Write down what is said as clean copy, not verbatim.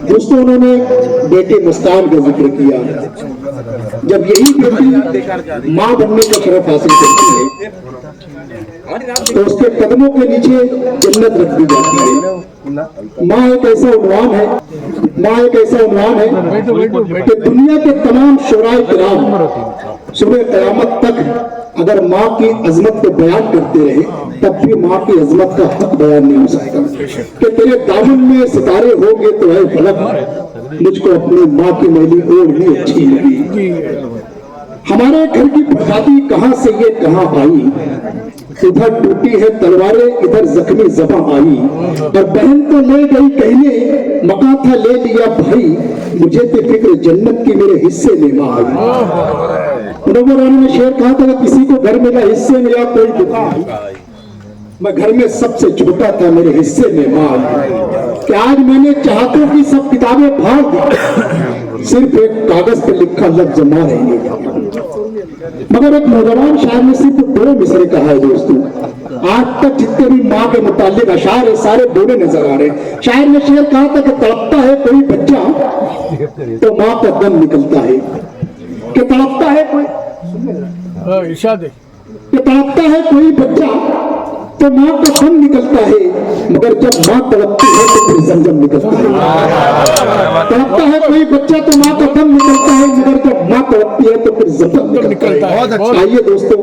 दोस्तों उन्होंने बेटे मुस्कान का जिक्र किया। जब यही बेटी माँ बनने का शरफ हासिल करती है तो उसके कदमों के नीचे जन्नत रख दी जाती है। माँ एक ऐसा उन्वान है, माँ एक ऐसा उन्वान है कि दुनिया के तमाम शुराए किराम सुबह क़यामत तक अगर माँ की अजमत को बयान करते रहे तब भी माँ की अजमत का हक बयान नहीं हो सकता। कि तेरे दामन में सितारे होंगे तो है फलक, मुझको अपनी माँ की मैली ओढ़नी अच्छी लगी। हमारे घर की बर्बादी कहाँ से ये कहाँ आई, इधर टूटी है तलवारें इधर जख्मी ज़बां आई, और बहन तो ले गई कहने मका था ले लिया भाई, मुझे तो फिक्र जन्नत की मेरे हिस्से में माँ आई। मुनव्वर राना ने शेर कहा था कि किसी को घर मिला हिस्से में या कोई दुखा, मैं घर में सबसे छोटा था मेरे हिस्से में माँ आई। कि आज मैंने चाहतों की सब किताबें फाड़ दी, सिर्फ एक कागज पर लिखा लफ्ज माँ रहेंगे। मगर एक नौजवान शायर ने सिर्फ 2 मिसरे कहा है दोस्तों। आज तक जितने भी माँ के मुतालिक अशार है सारे बोले नजर आ रहे। शायर ने शेर कहा था कि तड़पता है कोई बच्चा तो माँ का दम निकलता है, कि तड़पता है कोई कि तड़पता है कोई बच्चा तो माँ का दम निकलता है, मगर जब माँ तड़पती है तो फिर जमजम निकलता है। तड़पता है कोई बच्चा तो माँ का दम निकलता है, मगर जब माँ तड़पती है तो फिर जमजम निकलता है। आइए दोस्तों